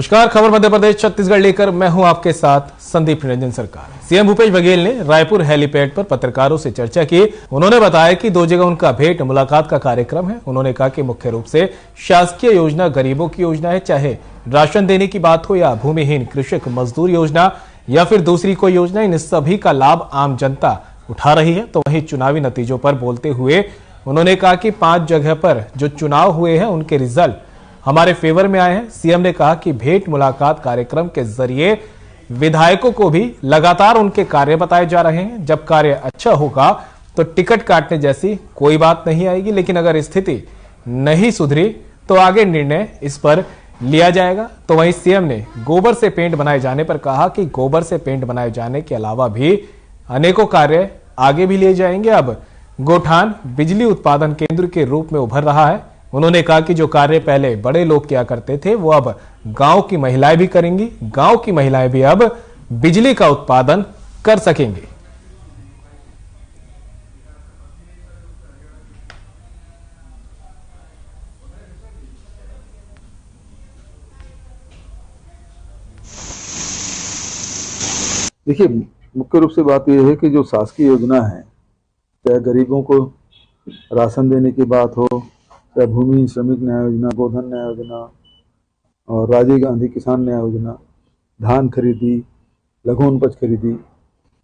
नमस्कार, खबर मध्य प्रदेश छत्तीसगढ़ लेकर मैं हूं आपके साथ संदीप निरंजन सरकार। सीएम भूपेश बघेल ने रायपुर हेलीपैड पर पत्रकारों से चर्चा की। उन्होंने बताया कि 2 जगह उनका भेंट मुलाकात का कार्यक्रम है। उन्होंने कहा कि मुख्य रूप से शासकीय योजना गरीबों की योजना है, चाहे राशन देने की बात हो या भूमिहीन कृषक मजदूर योजना या फिर दूसरी कोई योजना, इन सभी का लाभ आम जनता उठा रही है। तो वहीं चुनावी नतीजों पर बोलते हुए उन्होंने कहा कि 5 जगह पर जो चुनाव हुए हैं उनके रिजल्ट हमारे फेवर में आए हैं। सीएम ने कहा कि भेंट मुलाकात कार्यक्रम के जरिए विधायकों को भी लगातार उनके कार्य बताए जा रहे हैं। जब कार्य अच्छा होगा तो टिकट काटने जैसी कोई बात नहीं आएगी, लेकिन अगर स्थिति नहीं सुधरी तो आगे निर्णय इस पर लिया जाएगा। तो वहीं सीएम ने गोबर से पेंट बनाए जाने पर कहा कि गोबर से पेंट बनाए जाने के अलावा भी अनेकों कार्य आगे भी लिए जाएंगे। अब गोठान बिजली उत्पादन केंद्र के रूप में उभर रहा है। उन्होंने कहा कि जो कार्य पहले बड़े लोग किया करते थे वो अब गांव की महिलाएं भी करेंगी। गांव की महिलाएं भी अब बिजली का उत्पादन कर सकेंगी। देखिए, मुख्य रूप से बात यह है कि जो शासकीय योजना है, चाहे गरीबों को राशन देने की बात हो, चाहे भूमि श्रमिक न्याय योजना, गोधन न्याय योजना और राजीव गांधी किसान न्याय योजना, धान खरीदी, लघु उपज खरीदी,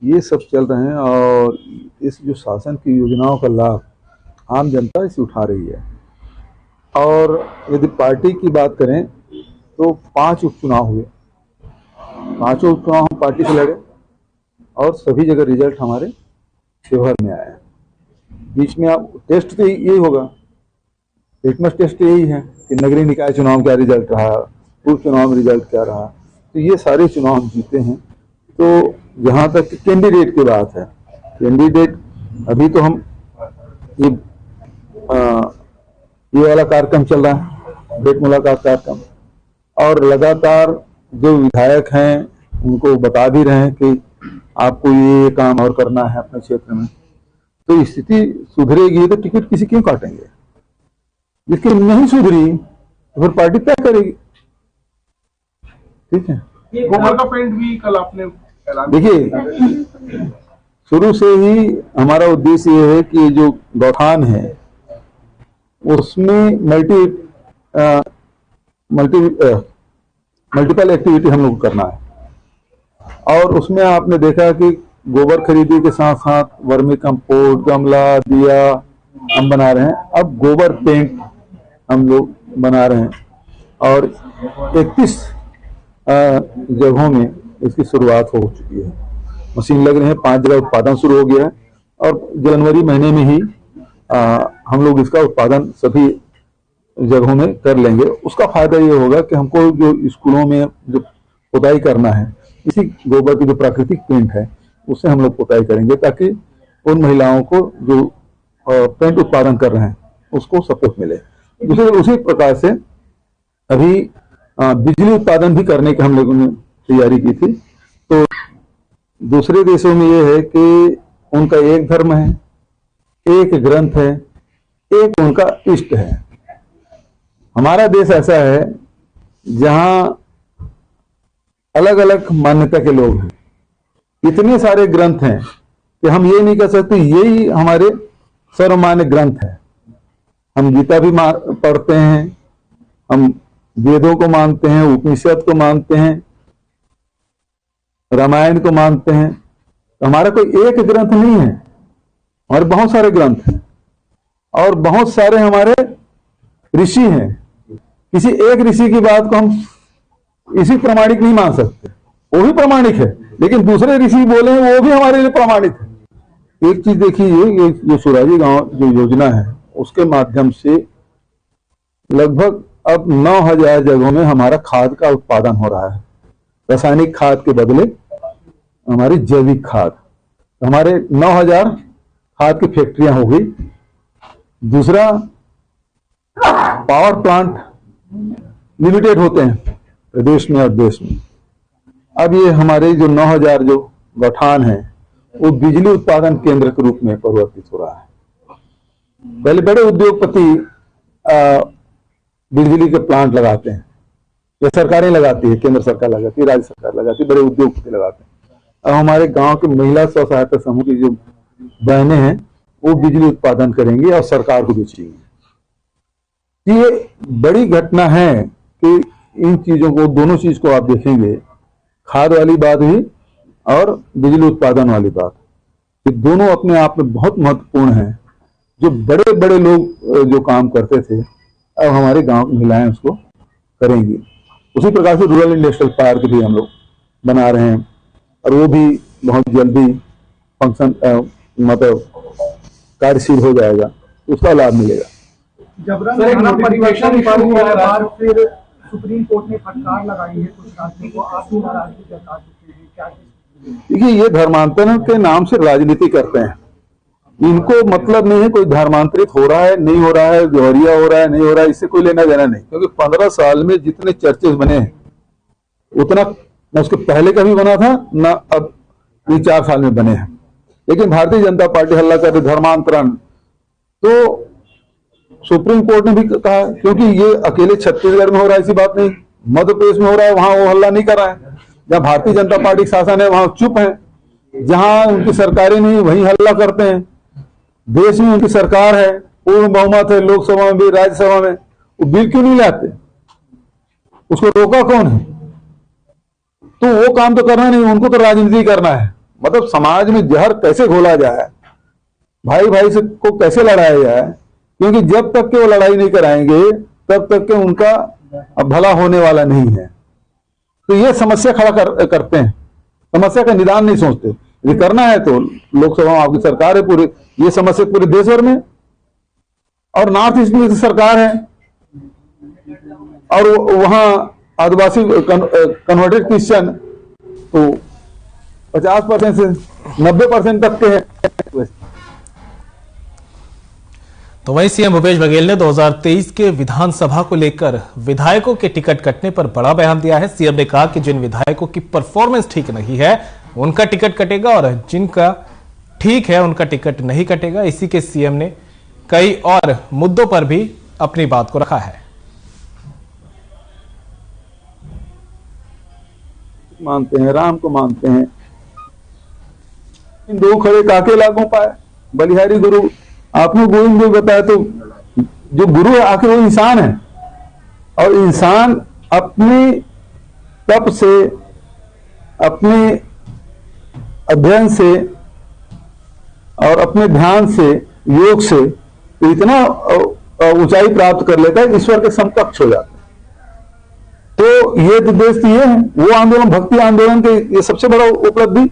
ये सब चल रहे हैं। और इस जो शासन की योजनाओं का लाभ आम जनता इसे उठा रही है। और यदि पार्टी की बात करें तो 5 उपचुनाव हुए, 5 उपचुनाव हम पार्टी से लड़े और सभी जगह रिजल्ट हमारे फेवर में आया है। बीच में आप टेस्ट तो यही होगा, लिटमस टेस्ट यही है कि नगरीय निकाय चुनाव क्या रिजल्ट रहा, उप चुनाव में रिजल्ट क्या रहा। तो ये सारे चुनाव हम जीते हैं। तो जहाँ तक कैंडिडेट की बात है, कैंडिडेट अभी तो हम ये वाला कार्यक्रम चल रहा है, भेंट मुलाकात कार्यक्रम, और लगातार जो विधायक हैं उनको बता भी रहे हैं कि आपको ये काम और करना है अपने क्षेत्र में। तो स्थिति सुधरेगी तो टिकट किसी क्यों काटेंगे, जिसकी नहीं सुधरी तो फिर पार्टी तय करेगी। ठीक है। गोबर का पेंट भी कल आपने देखिए, शुरू से ही हमारा उद्देश्य ये है कि जो गौठान है उसमें मल्टीपल एक्टिविटी हम लोग करना है। और उसमें आपने देखा कि गोबर खरीदी के साथ साथ वर्मी कंपोस्ट, गमला, दिया हम बना रहे हैं। अब गोबर पेंट हम लोग बना रहे हैं और 31 जगहों में इसकी शुरुआत हो चुकी है। मशीन लग रहे हैं, 5 जगह उत्पादन शुरू हो गया है और जनवरी महीने में ही हम लोग इसका उत्पादन सभी जगहों में कर लेंगे। उसका फायदा ये होगा कि हमको जो स्कूलों में जो पुताई करना है, इसी गोबर की जो प्राकृतिक पेंट है उससे हम लोग पुताई करेंगे, ताकि उन महिलाओं को जो पेंट उत्पादन कर रहे हैं उसको सपोर्ट मिले। उसी प्रकार से अभी बिजली उत्पादन भी करने की हम लोगों ने तैयारी की थी। तो दूसरे देशों में ये है कि उनका एक धर्म है, एक ग्रंथ है, एक उनका इष्ट है। हमारा देश ऐसा है जहां अलग अलग मान्यता के लोग हैं, इतने सारे ग्रंथ हैं कि हम ये नहीं कह सकते यही हमारे सर्वमान्य ग्रंथ है। हम गीता भी पढ़ते हैं, हम वेदों को मानते हैं, उपनिषद को मानते हैं, रामायण को मानते हैं। तो हमारा कोई एक ग्रंथ नहीं है, हमारे बहुत सारे ग्रंथ हैं और बहुत सारे हमारे ऋषि हैं। किसी एक ऋषि की बात को हम इसी प्रमाणिक नहीं मान सकते, वो भी प्रमाणिक है, लेकिन दूसरे ऋषि बोले वो भी हमारे लिए प्रमाणित है। एक चीज देखिए, ये जो सुराजी गांव जो योजना है उसके माध्यम से लगभग अब 9000 जगहों में हमारा खाद का उत्पादन हो रहा है। रासायनिक खाद के बदले हमारी जैविक खाद, हमारे 9000 खाद की फैक्ट्रियां हो गई। दूसरा, पावर प्लांट लिमिटेड होते हैं प्रदेश में और देश में। अब ये हमारे जो 9000 जो गौठान है वो बिजली उत्पादन केंद्र के रूप में परिवर्तित हो रहा है। पहले बड़े उद्योगपति बिजली के प्लांट लगाते हैं, ये सरकारें लगाती है, केंद्र सरकार लगाती है, राज्य सरकार लगाती है, बड़े उद्योगपति लगाते हैं। अब हमारे गांव के महिला स्व सहायता समूह की जो बहनें हैं वो बिजली उत्पादन करेंगी और सरकार को बेचेंगी। ये बड़ी घटना है कि इन चीजों को, दोनों चीज को आप देखेंगे, खाद वाली बात भी और बिजली उत्पादन वाली बात, ये दोनों अपने आप में बहुत महत्वपूर्ण हैं। जो बड़े बड़े लोग जो काम करते थे अब हमारे गांव की महिलाएं उसको करेंगी। उसी प्रकार से रूरल इंडस्ट्रियल पार्क भी हम लोग बना रहे हैं और वो भी बहुत जल्दी फंक्शन मतलब कार्यशील हो जाएगा, उसका लाभ मिलेगा। फिर सुप्रीम कोर्ट ने फटकार लगाई है कुछ राज्यों को, आप भी नाराजगी जता चुके हैं, क्या? देखिए, ये धर्मांतरण के नाम से राजनीति करते हैं। इनको मतलब नहीं है कोई धर्मांतरित हो रहा है नहीं हो रहा है, जौहरिया हो रहा है नहीं हो रहा है, इससे कोई लेना देना नहीं। क्योंकि 15 साल में जितने चर्चेस बने हैं उतना न उसके पहले कभी बना था न अब ये 4 साल में बने हैं। लेकिन भारतीय जनता पार्टी हल्ला कर रही धर्मांतरण, तो सुप्रीम कोर्ट ने भी कहा, क्योंकि ये अकेले छत्तीसगढ़ में हो रहा है ऐसी बात नहीं, मध्य प्रदेश में हो रहा है, वहां वो हल्ला नहीं कर रहा है। जहां भारतीय जनता पार्टी शासन है वहां चुप है, जहां उनकी सरकारें नहीं वहीं हल्ला करते हैं। देश में उनकी सरकार है, पूर्ण बहुमत है, लोकसभा में भी राज्यसभा में, वो बिल क्यों नहीं लाते? उसको रोका कौन है? तो वो काम तो करना नहीं, उनको तो राजनीति करना है। मतलब समाज में जहर कैसे घोला जाए, भाई भाई से को कैसे लड़ाया जाए, क्योंकि जब तक के वो लड़ाई नहीं कराएंगे तब तक के उनका भला होने वाला नहीं है। तो ये समस्या खड़ा करते हैं, समस्या का निदान नहीं सोचते। ये करना है तो लोकसभा में आपकी सरकार है, पूरे ये समस्या पूरे देश भर में, और नॉर्थ ईस्ट में सरकार है, और वहां आदिवासी कन्वर्टेड क्रिश्चियन तो 50% से 90% तक के हैं। तो वहीं सीएम भूपेश बघेल ने 2023 के विधानसभा को लेकर विधायकों के टिकट कटने पर बड़ा बयान दिया है। सीएम ने कहा कि जिन विधायकों की परफॉर्मेंस ठीक नहीं है उनका टिकट कटेगा और जिनका ठीक है उनका टिकट नहीं कटेगा। इसी के सीएम ने कई और मुद्दों पर भी अपनी बात को रखा है। मानते हैं, राम को मानते हैं, इन दो खड़े काके लागू पाए, बलिहारी गुरु। आपने गोविंद भी बताया, तो जो गुरु है आखिर वो इंसान है, और इंसान अपने तप से, अपने अध्ययन से और अपने ध्यान से, योग से इतना ऊंचाई प्राप्त कर लेता है, ईश्वर के समकक्ष हो जाता है। तो ये तो देश ये है, वो आंदोलन, भक्ति आंदोलन के ये सबसे बड़ा उपलब्धि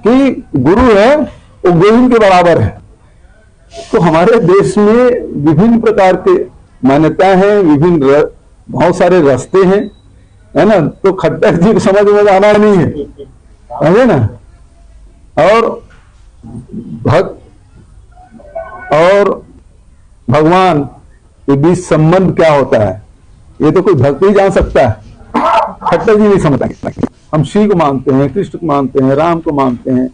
कि गुरु है वो गोविंद के बराबर है। तो हमारे देश में विभिन्न प्रकार के मान्यताएं हैं, विभिन्न बहुत सारे रास्ते हैं, है ना। तो खट्टर जी को समझ में आना नहीं है ना। और भक्त और भगवान के बीच संबंध क्या होता है ये तो कोई भक्त ही जान सकता है, खट्टर जी नहीं समझता। हम शिव को मानते हैं, कृष्ण को मानते हैं, राम को मानते हैं।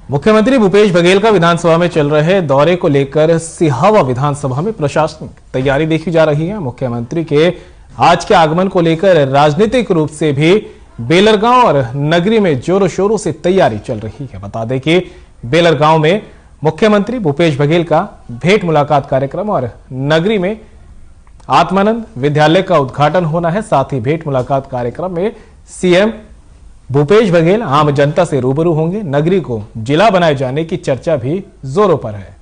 मुख्यमंत्री भूपेश बघेल का विधानसभा में चल रहे दौरे को लेकर सिहावा विधानसभा में प्रशासनिक तैयारी देखी जा रही है। मुख्यमंत्री के आज के आगमन को लेकर राजनीतिक रूप से भी बेलरगांव और नगरी में जोरों शोरों से तैयारी चल रही है। बता दें कि बेलरगांव में मुख्यमंत्री भूपेश बघेल का भेंट मुलाकात कार्यक्रम और नगरी में आत्मानंद विद्यालय का उद्घाटन होना है। साथ ही भेंट मुलाकात कार्यक्रम में सीएम भूपेश बघेल आम जनता से रूबरू होंगे। नगरी को जिला बनाए जाने की चर्चा भी जोरों पर है।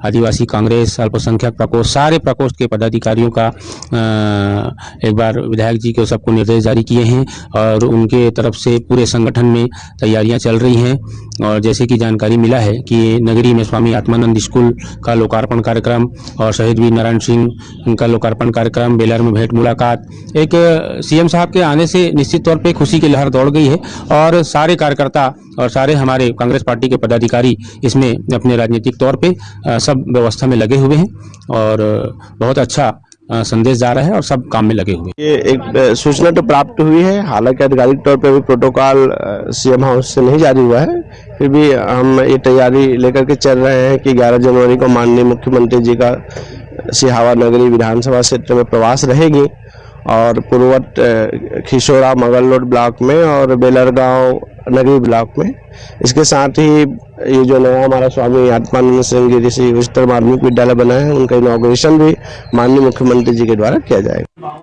आदिवासी कांग्रेस, अल्पसंख्यक प्रकोष्ठ, सारे प्रकोष्ठ के पदाधिकारियों का एक बार विधायक जी को सबको निर्देश जारी किए हैं और उनके तरफ से पूरे संगठन में तैयारियां चल रही हैं। और जैसे कि जानकारी मिला है कि नगरी में स्वामी आत्मानंद स्कूल का लोकार्पण कार्यक्रम और शहीद वीर नारायण सिंह का लोकार्पण कार्यक्रम, बेलर में भेंट मुलाकात, एक सीएम साहब के आने से निश्चित तौर पे खुशी की लहर दौड़ गई है और सारे कार्यकर्ता और सारे हमारे कांग्रेस पार्टी के पदाधिकारी इसमें अपने राजनीतिक तौर पे सब व्यवस्था में लगे हुए हैं और बहुत अच्छा संदेश जा रहा है और सब काम में लगे हुए। ये एक सूचना तो प्राप्त हुई है, हालांकि आधिकारिक तौर पर अभी प्रोटोकॉल सीएम हाउस से नहीं जारी हुआ है, फिर भी हम ये तैयारी लेकर के चल रहे हैं कि 11 जनवरी को माननीय मुख्यमंत्री जी का सिहावा नगरी विधानसभा क्षेत्र में प्रवास रहेगी और पूर्वोत्तर खिशोरा मंगलरोड ब्लॉक में और बेलरगांव नगरी ब्लॉक में। इसके साथ ही ये जो नया हमारा स्वामी आत्मानंद सिंह ऋषि उच्चतर माध्यमिक विद्यालय बना है, उनका इनॉग्रेशन भी माननीय मुख्यमंत्री जी के द्वारा किया जाएगा।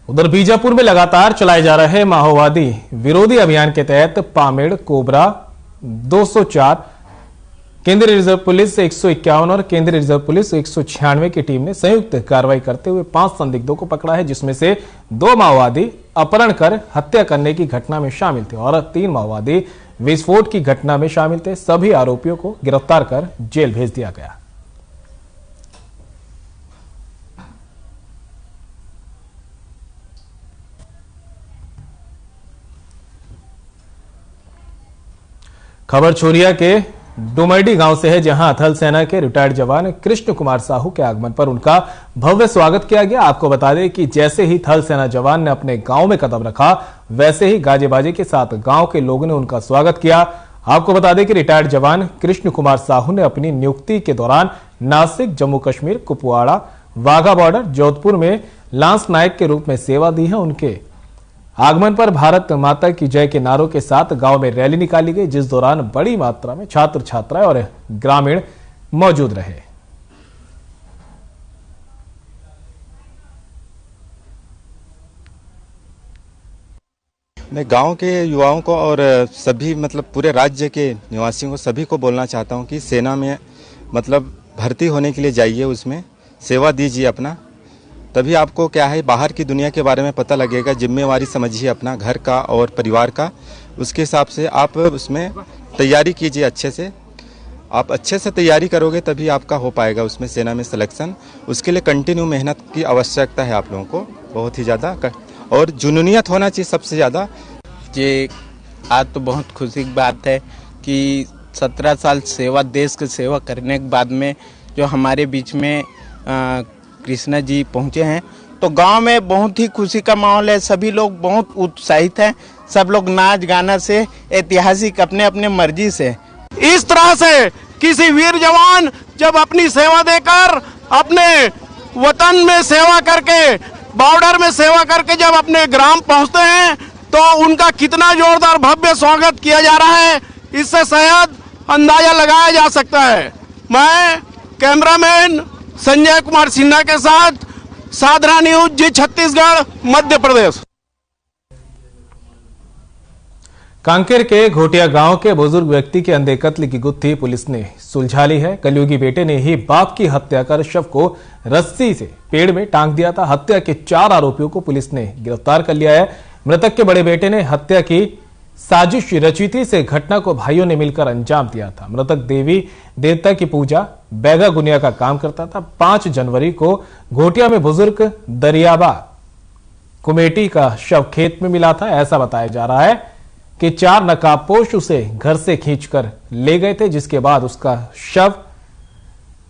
उधर बीजापुर में लगातार चलाए जा रहे माओवादी विरोधी अभियान के तहत पामेड़, कोबरा 204, केंद्रीय रिजर्व पुलिस 151 और केंद्रीय रिजर्व पुलिस 196 की टीम ने संयुक्त कार्रवाई करते हुए 5 संदिग्धों को पकड़ा है, जिसमें से 2 माओवादी अपहरण कर हत्या करने की घटना में शामिल थे और 3 माओवादी विस्फोट की घटना में शामिल थे। सभी आरोपियों को गिरफ्तार कर जेल भेज दिया गया। खबर छोरिया के डुमरडी गांव से है, जहां थल सेना के रिटायर्ड जवान कृष्ण कुमार साहू के आगमन पर उनका भव्य स्वागत किया गया। आपको बता दें कि जैसे ही थल सेना जवान ने अपने गांव में कदम रखा, वैसे ही गाजे बाजे के साथ गांव के लोगों ने उनका स्वागत किया। आपको बता दें कि रिटायर्ड जवान कृष्ण कुमार साहू ने अपनी नियुक्ति के दौरान नासिक, जम्मू कश्मीर, कुपवाड़ा, वाघा बॉर्डर, जोधपुर में लांस नायक के रूप में सेवा दी है। उनके आगमन पर भारत माता की जय के नारों के साथ गांव में रैली निकाली गई, जिस दौरान बड़ी मात्रा में छात्र छात्राएं और ग्रामीण मौजूद रहे। मैं गांव के युवाओं को और सभी पूरे राज्य के निवासियों को सभी को बोलना चाहता हूं कि सेना में भर्ती होने के लिए जाइए, उसमें सेवा दीजिए अपना, तभी आपको क्या है बाहर की दुनिया के बारे में पता लगेगा। जिम्मेवारी समझिए अपना घर का और परिवार का, उसके हिसाब से आप उसमें तैयारी कीजिए अच्छे से। आप अच्छे से तैयारी करोगे तभी आपका हो पाएगा उसमें सेना में सिलेक्शन। उसके लिए कंटिन्यू मेहनत की आवश्यकता है आप लोगों को, बहुत ही ज़्यादा, और जुनूनियत होना चाहिए सबसे ज़्यादा। ये आज तो बहुत खुशी की बात है कि 17 साल सेवा, देश की सेवा करने के बाद में जो हमारे बीच में कृष्णा जी पहुंचे हैं, तो गांव में बहुत ही खुशी का माहौल है। सभी लोग बहुत उत्साहित हैं, सब लोग नाच गाना से, ऐतिहासिक अपने अपने मर्जी से। इस तरह से किसी वीर जवान जब अपनी सेवा देकर, अपने वतन में सेवा करके, बॉर्डर में सेवा करके जब अपने ग्राम पहुंचते हैं, तो उनका कितना जोरदार भव्य स्वागत किया जा रहा है, इससे शायद अंदाजा लगाया जा सकता है। मैं कैमरामैन संजय कुमार सिन्हा के साथ साधना न्यूज, जी छत्तीसगढ़, मध्य प्रदेश। कांकेर के घोटिया गांव के बुजुर्ग व्यक्ति के अंधे कत्ल की गुत्थी पुलिस ने सुलझा ली है। कलयुगी बेटे ने ही बाप की हत्या कर शव को रस्सी से पेड़ में टांग दिया था। हत्या के 4 आरोपियों को पुलिस ने गिरफ्तार कर लिया है। मृतक के बड़े बेटे ने हत्या की साजिश रची थी। इस घटना को भाइयों ने मिलकर अंजाम दिया था। मृतक देवी देवता की पूजा, बैगा गुनिया का काम करता था। 5 जनवरी को घोटिया में बुजुर्ग दरियाबा कुमेटी का शव खेत में मिला था। ऐसा बताया जा रहा है कि 4 नकाबपोश उसे घर से खींचकर ले गए थे, जिसके बाद उसका शव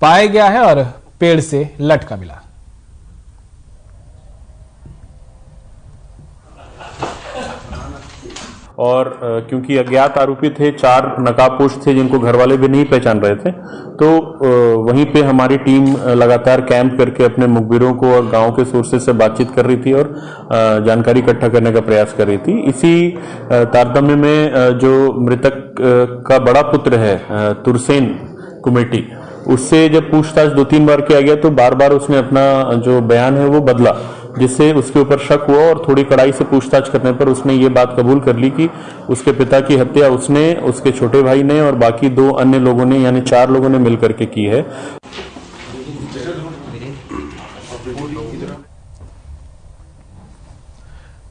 पाया गया है और पेड़ से लटका मिला। और क्योंकि अज्ञात आरोपी थे, 4 नकाबपोश थे जिनको घर वाले भी नहीं पहचान रहे थे, तो वहीं पे हमारी टीम लगातार कैंप करके अपने मुखबिरों को और गांव के सोर्सेज से बातचीत कर रही थी और जानकारी इकट्ठा करने का प्रयास कर रही थी। इसी तारतम्य में जो मृतक का बड़ा पुत्र है तुरसेन कुमेटी, उससे जब पूछताछ 2-3 बार किया गया तो बार बार उसने अपना जो बयान है वो बदला, जिससे उसके ऊपर शक हुआ और थोड़ी कड़ाई से पूछताछ करने पर उसने ये बात कबूल कर ली कि उसके पिता की हत्या उसने, उसके छोटे भाई ने और बाकी 2 अन्य लोगों ने, यानी 4 लोगों ने मिलकर के की है।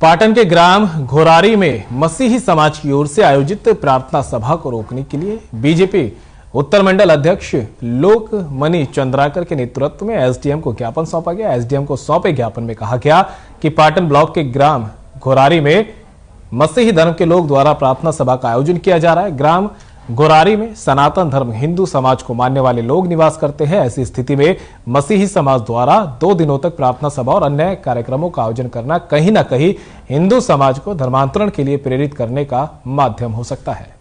पाटन के ग्राम घोरारी में मसीही समाज की ओर से आयोजित प्रार्थना सभा को रोकने के लिए बीजेपी उत्तर मंडल अध्यक्ष लोकमणि चंद्राकर के नेतृत्व में एसडीएम को ज्ञापन सौंपा गया। एसडीएम को सौंपे ज्ञापन में कहा गया कि पाटन ब्लॉक के ग्राम घोरारी में मसीही धर्म के लोग द्वारा प्रार्थना सभा का आयोजन किया जा रहा है। ग्राम गोरारी में सनातन धर्म हिंदू समाज को मानने वाले लोग निवास करते हैं। ऐसी स्थिति में मसीही समाज द्वारा 2 दिनों तक प्रार्थना सभा और अन्य कार्यक्रमों का आयोजन करना कहीं न कहीं हिंदू समाज को धर्मांतरण के लिए प्रेरित करने का माध्यम हो सकता है।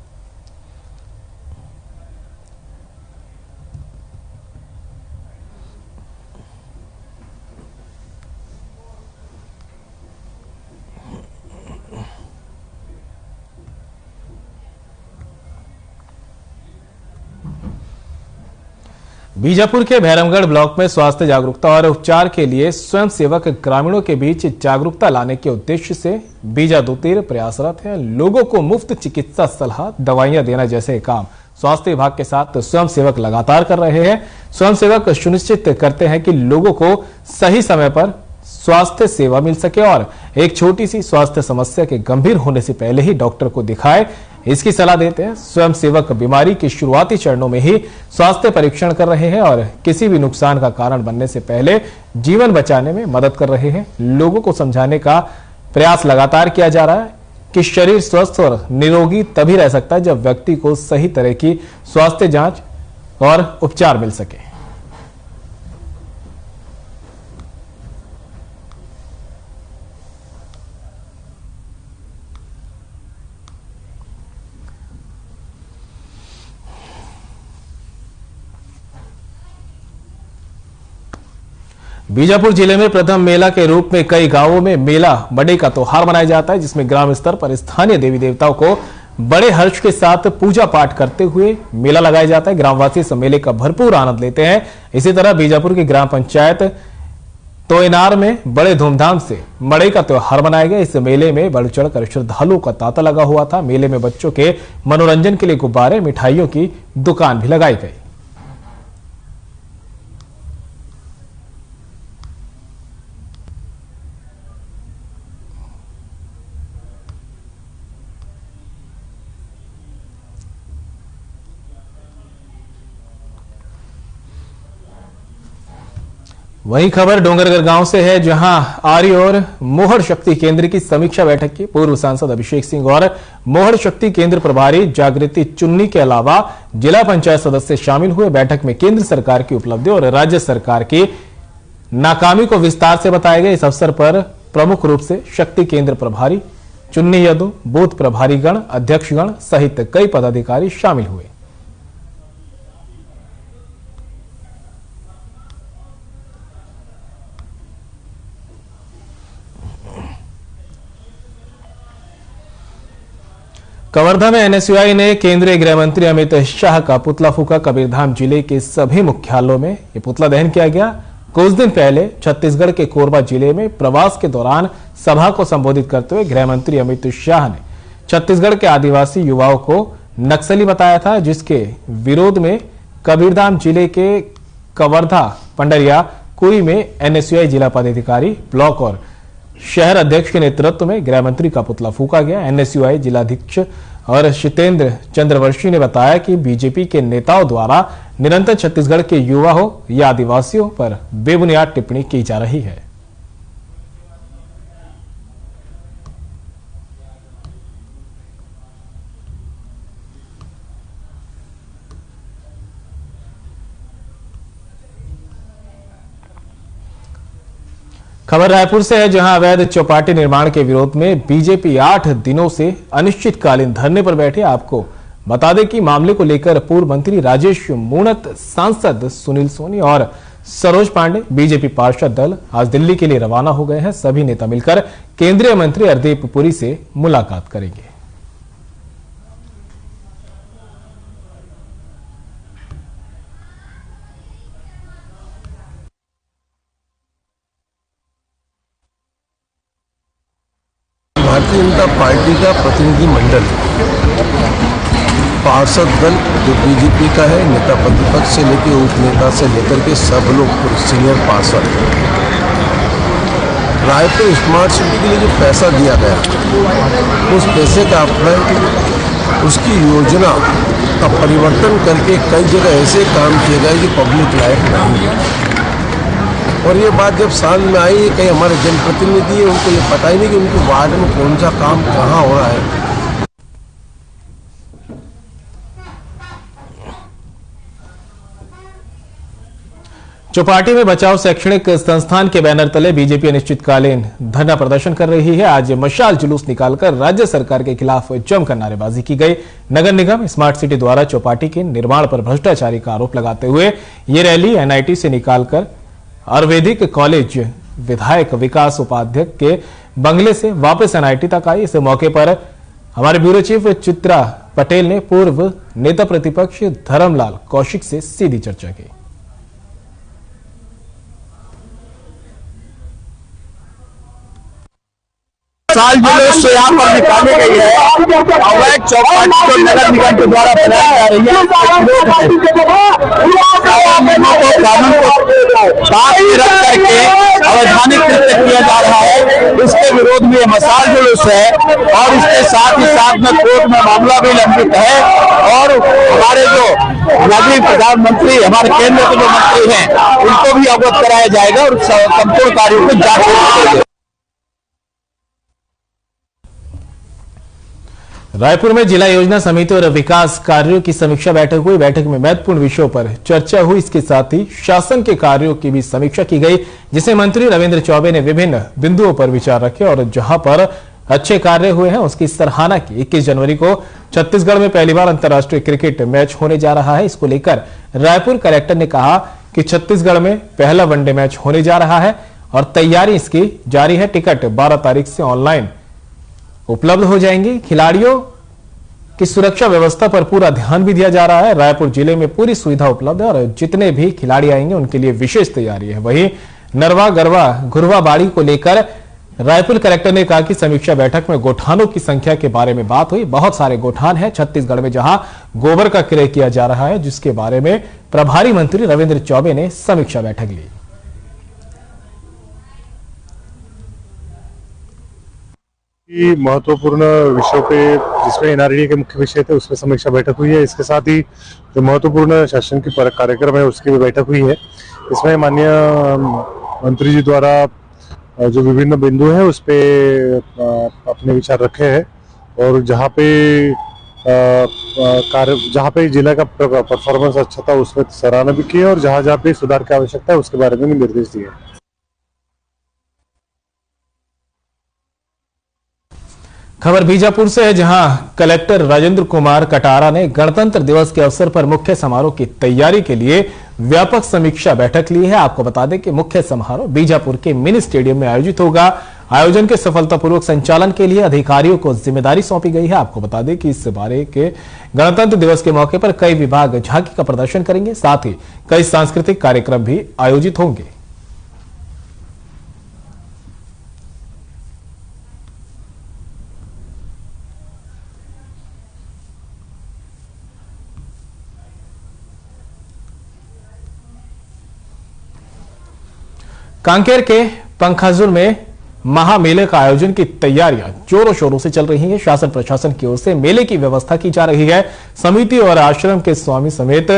बीजापुर के भैरमगढ़ ब्लॉक में स्वास्थ्य जागरूकता और उपचार के लिए स्वयंसेवक ग्रामीणों के बीच जागरूकता लाने के उद्देश्य से बीजादुतीर प्रयासरत है। लोगों को मुफ्त चिकित्सा सलाह, दवाइयां देना जैसे काम स्वास्थ्य विभाग के साथ स्वयंसेवक लगातार कर रहे हैं। स्वयंसेवक सुनिश्चित करते हैं कि लोगों को सही समय पर स्वास्थ्य सेवा मिल सके और एक छोटी सी स्वास्थ्य समस्या के गंभीर होने से पहले ही डॉक्टर को दिखाए, इसकी सलाह देते हैं। स्वयंसेवक बीमारी के शुरुआती चरणों में ही स्वास्थ्य परीक्षण कर रहे हैं और किसी भी नुकसान का कारण बनने से पहले जीवन बचाने में मदद कर रहे हैं। लोगों को समझाने का प्रयास लगातार किया जा रहा है कि शरीर स्वस्थ और निरोगी तभी रह सकता है जब व्यक्ति को सही तरह की स्वास्थ्य जांच और उपचार मिल सके। बीजापुर जिले में प्रथम मेला के रूप में कई गांवों में मेला बड़े का त्योहार मनाया जाता है, जिसमें ग्राम स्तर पर स्थानीय देवी देवताओं को बड़े हर्ष के साथ पूजा पाठ करते हुए मेला लगाया जाता है। ग्रामवासी इस मेले का भरपूर आनंद लेते हैं। इसी तरह बीजापुर की ग्राम पंचायत तोयनार में बड़े धूमधाम से मड़ई का त्योहार मनाया गया। इस मेले में बढ़ चढ़कर श्रद्धालुओं का तांता लगा हुआ था। मेले में बच्चों के मनोरंजन के लिए गुब्बारे, मिठाइयों की दुकान भी लगाई गई। वही खबर डोंगरगढ़ गांव से है, जहां आर्य और मोहर शक्ति केंद्र की समीक्षा बैठक की। पूर्व सांसद अभिषेक सिंह और मोहर शक्ति केंद्र प्रभारी जागृति चुन्नी के अलावा जिला पंचायत सदस्य शामिल हुए। बैठक में केंद्र सरकार की उपलब्धि और राज्य सरकार की नाकामी को विस्तार से बताया गया। इस अवसर पर प्रमुख रूप से शक्ति केंद्र प्रभारी चुन्नी यादव, बूथ प्रभारीगण, अध्यक्षगण सहित कई पदाधिकारी शामिल हुए। कवर्धा में एनएसयूआई ने केंद्रीय गृह मंत्री अमित शाह का पुतला फूका। कबीरधाम जिले के सभी मुख्यालयों में ये पुतला दहन किया गया। कुछ दिन पहले छत्तीसगढ़ के कोरबा जिले में प्रवास के दौरान सभा को संबोधित करते हुए गृह मंत्री अमित शाह ने छत्तीसगढ़ के आदिवासी युवाओं को नक्सली बताया था, जिसके विरोध में कबीरधाम जिले के कवर्धा पंडरिया कुई में एनएसयूआई जिला पदाधिकारी, ब्लॉक और शहर अध्यक्ष के नेतृत्व में गृह मंत्री का पुतला फूका गया। एनएसयूआई जिलाध्यक्ष और शितेंद्र चंद्रवंशी ने बताया कि बीजेपी के नेताओं द्वारा निरंतर छत्तीसगढ़ के युवा हो या आदिवासियों पर बेबुनियाद टिप्पणी की जा रही है। खबर रायपुर से है, जहां अवैध चौपाटी निर्माण के विरोध में बीजेपी 8 दिनों से अनिश्चितकालीन धरने पर बैठे। आपको बता दें कि मामले को लेकर पूर्व मंत्री राजेश मूणत, सांसद सुनील सोनी और सरोज पांडे बीजेपी पार्षद दल आज दिल्ली के लिए रवाना हो गए हैं। सभी नेता मिलकर केंद्रीय मंत्री हरदीप पुरी से मुलाकात करेंगे। भारतीय जनता पार्टी का प्रतिनिधि मंडल, पार्षद दल जो बीजेपी का है, नेता प्रतिपक्ष से लेकर उप नेता से लेकर के सब लोग सीनियर पार्षद, रायपुर स्मार्ट सिटी के लिए जो पैसा दिया गया, उस पैसे का अपना उसकी योजना का परिवर्तन करके कई जगह ऐसे काम किए गए जो पब्लिक लायक नहीं है। और ये बात जब सामने में आई, कहीं हमारे जनप्रतिनिधि है, उनको ये पता ही नहीं कि उनके वार्ड में कौन सा काम कहाँ हो रहा है। चौपाटी में बचाव शैक्षणिक संस्थान के बैनर तले बीजेपी अनिश्चितकालीन धरना प्रदर्शन कर रही है। आज मशाल जुलूस निकालकर राज्य सरकार के खिलाफ जमकर नारेबाजी की गई। नगर निगम स्मार्ट सिटी द्वारा चौपाटी के निर्माण पर भ्रष्टाचारी का आरोप लगाते हुए ये रैली एनआईटी से निकालकर आयुर्वेदिक कॉलेज विधायक विकास उपाध्यक्ष के बंगले से वापस एनआईटी तक आई। इस मौके पर हमारे ब्यूरो चीफ चित्रा पटेल ने पूर्व नेता प्रतिपक्ष धर्मलाल कौशिक से सीधी चर्चा की। साल जुलूस से यहाँ पर निकाली गई है। अवैध चौपाटी को नगर निगम के द्वारा बनाई जा रही है। कानून को साथ में रख करके अवैधानिक कृत्य किया जा रहा है, इसके विरोध में ये मशाल जुलूस है। और इसके साथ ही साथ में कोर्ट में मामला भी लंबित है और हमारे जो नगरीय प्रधानमंत्री हमारे केंद्र के जो मंत्री हैं उनको भी अवगत कराया जाएगा और संपूर्ण कार्यों को जांच। रायपुर में जिला योजना समिति और विकास कार्यों की समीक्षा बैठक हुई। बैठक में महत्वपूर्ण विषयों पर चर्चा हुई। इसके साथ ही शासन के कार्यों की भी समीक्षा की गई, जिसे मंत्री रविंद्र चौबे ने विभिन्न बिंदुओं पर विचार रखे और जहां पर अच्छे कार्य हुए हैं उसकी सराहना की। 21 जनवरी को छत्तीसगढ़ में पहली बार अंतर्राष्ट्रीय क्रिकेट मैच होने जा रहा है। इसको लेकर रायपुर कलेक्टर ने कहा कि छत्तीसगढ़ में पहला वनडे मैच होने जा रहा है और तैयारी इसकी जारी है। टिकट 12 तारीख से ऑनलाइन उपलब्ध हो जाएंगी। खिलाड़ियों की सुरक्षा व्यवस्था पर पूरा ध्यान भी दिया जा रहा है। रायपुर जिले में पूरी सुविधा उपलब्ध है और जितने भी खिलाड़ी आएंगे उनके लिए विशेष तैयारी है। वहीं नरवा गरवा घुरवा बाड़ी को लेकर रायपुर कलेक्टर ने कहा कि समीक्षा बैठक में गोठानों की संख्या के बारे में बात हुई। बहुत सारे गोठान हैं छत्तीसगढ़ में जहां गोबर का क्रय किया जा रहा है, जिसके बारे में प्रभारी मंत्री रविंद्र चौबे ने समीक्षा बैठक ली। महत्वपूर्ण विषयों पे जिसमें एनआरडी के मुख्य विषय थे उसमें समीक्षा बैठक हुई है। इसके साथ ही जो महत्वपूर्ण शासन की कार्यक्रम है उसकी भी बैठक हुई है। इसमें माननीय मंत्री जी द्वारा जो विभिन्न बिंदु हैं उस पे अपने विचार रखे हैं और जहाँ पे जिला का परफॉर्मेंस अच्छा था उसमें सराहना भी की है और जहाँ पे सुधार की आवश्यकता है उसके बारे में भी निर्देश दिए। खबर बीजापुर से है, जहां कलेक्टर राजेंद्र कुमार कटारा ने गणतंत्र दिवस के अवसर पर मुख्य समारोह की तैयारी के लिए व्यापक समीक्षा बैठक ली है। आपको बता दें कि मुख्य समारोह बीजापुर के मिनी स्टेडियम में आयोजित होगा। आयोजन के सफलतापूर्वक संचालन के लिए अधिकारियों को जिम्मेदारी सौंपी गई है। आपको बता दें कि इस बारे के गणतंत्र दिवस के मौके पर कई विभाग झांकी का प्रदर्शन करेंगे, साथ ही कई सांस्कृतिक कार्यक्रम भी आयोजित होंगे। कांकेर के पंखाजुर में महामेले का आयोजन की तैयारियां जोरों शोरों से चल रही हैं। शासन प्रशासन की ओर से मेले की व्यवस्था की जा रही है। समिति और आश्रम के स्वामी समेत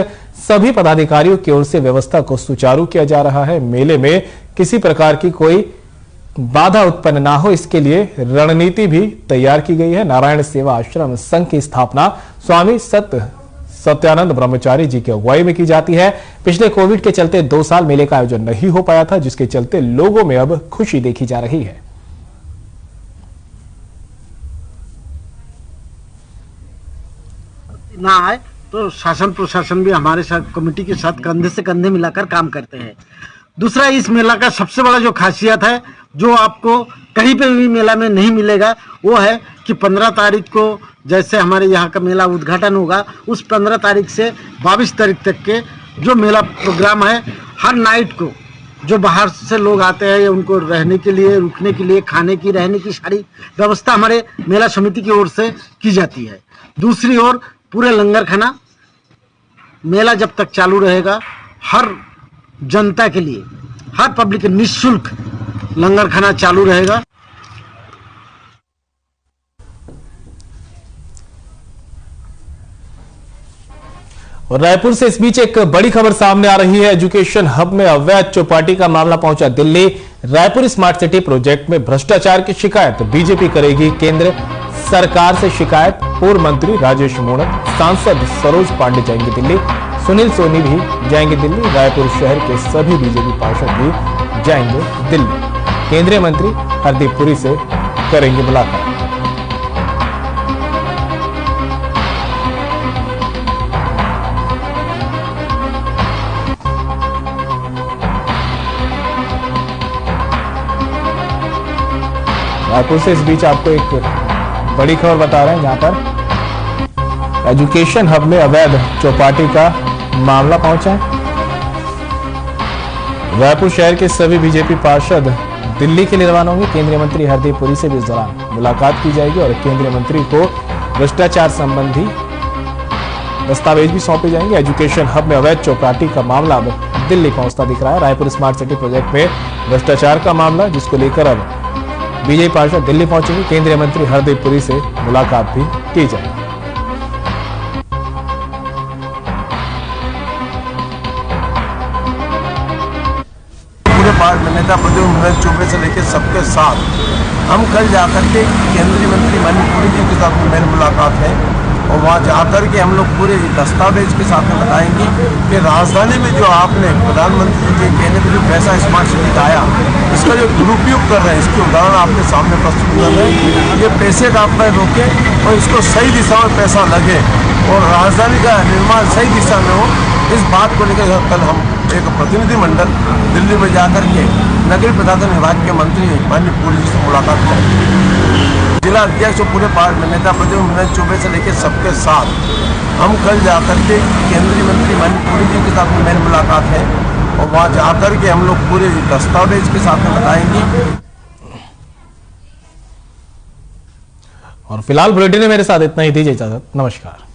सभी पदाधिकारियों की ओर से व्यवस्था को सुचारू किया जा रहा है। मेले में किसी प्रकार की कोई बाधा उत्पन्न ना हो, इसके लिए रणनीति भी तैयार की गई है। नारायण सेवा आश्रम संघ की स्थापना स्वामी सत्यानंद ब्रह्मचारी जी की अगुवाई में की जाती है। पिछले कोविड के चलते 2 साल मेले का आयोजन नहीं हो पाया था, जिसके चलते लोगों में अब खुशी देखी जा रही है। ना आए तो शासन प्रशासन भी हमारे साथ कमेटी के साथ कंधे से कंधे मिलाकर काम करते हैं। दूसरा, इस मेला का सबसे बड़ा जो खासियत है, जो आपको कहीं पे भी मेला में नहीं मिलेगा, वो है कि 15 तारीख को जैसे हमारे यहाँ का मेला उद्घाटन होगा, उस 15 तारीख से 22 तारीख तक के जो मेला प्रोग्राम है, हर नाइट को जो बाहर से लोग आते हैं उनको रहने के लिए, रुकने के लिए, खाने की, रहने की सारी व्यवस्था हमारे मेला समिति की ओर से की जाती है। दूसरी ओर पूरे लंगर खाना मेला जब तक चालू रहेगा, हर जनता के लिए, हर पब्लिक के निःशुल्क लंगर खाना चालू रहेगा। और रायपुर से इस बीच एक बड़ी खबर सामने आ रही है। एजुकेशन हब में अवैध चौपाटी का मामला पहुंचा Delhi. Raipur smart city project में भ्रष्टाचार की शिकायत बीजेपी करेगी केंद्र सरकार से शिकायत। पूर्व मंत्री राजेश मूणत, सांसद सरोज पांडे जाएंगे दिल्ली। सुनील सोनी भी जाएंगे दिल्ली। रायपुर शहर के सभी बीजेपी पार्षद भी जाएंगे दिल्ली। केंद्रीय मंत्री हरदीप पुरी से करेंगे मुलाकात। रायपुर से इस बीच आपको एक बड़ी खबर बता रहे हैं, जहां पर एजुकेशन हब में अवैध चौपाटी का मामला पहुंचा है। रायपुर शहर के सभी बीजेपी पार्षद दिल्ली के लिए रवाना होंगे। केंद्रीय मंत्री हरदीप पुरी से भी इस दौरान मुलाकात की जाएगी और केंद्रीय मंत्री को भ्रष्टाचार संबंधी दस्तावेज भी सौंपे जाएंगे। एजुकेशन हब में अवैध चौपाटी का मामला अब दिल्ली पहुंचता दिख रहा है। रायपुर स्मार्ट सिटी प्रोजेक्ट में भ्रष्टाचार का मामला, जिसको लेकर अब बीजेपी पार्षद दिल्ली पहुंचेंगे। केंद्रीय मंत्री हरदीप पुरी से मुलाकात भी की जाएगी। पूरे पार्टी नेता प्रद्युम्न चौबे से लेकर सबके साथ हम कल जाकर के केंद्रीय मंत्री माननीय पुरी जी के साथ मेरी मुलाकात है और वहाँ जाकर के हम लोग पूरे दस्तावेज के साथ में बताएंगे कि राजधानी में जो आपने प्रधानमंत्री जी के कहने पर जो पैसा स्मार्ट सिटी का आया, इसका जो दुरुपयोग कर रहे हैं, इसके उदाहरण आपके सामने प्रस्तुत कर रहे हैं। ये पैसे का अपना रोके और इसको सही दिशा में पैसा लगे और राजधानी का निर्माण सही दिशा में हो, इस बात को लेकर कल हम एक प्रतिनिधिमंडल दिल्ली में जाकर के नगरीय प्रशासन विभाग के मंत्री माननीय पुरी जी से मुलाकात करेंगे। जिला अध्यक्ष और पूरे पार्टी नेता प्रद्युम्न चौबे से लेकर सबके साथ हम कल जाकर के केंद्रीय मंत्री माननीय पुरी जी के साथ मेरी मुलाकात है और वहाँ जाकर के हम लोग पूरे दस्तावेज के साथ में बताएंगे। और फिलहाल बुलेटिन में मेरे साथ इतना ही, दीजिए इजाजत, नमस्कार।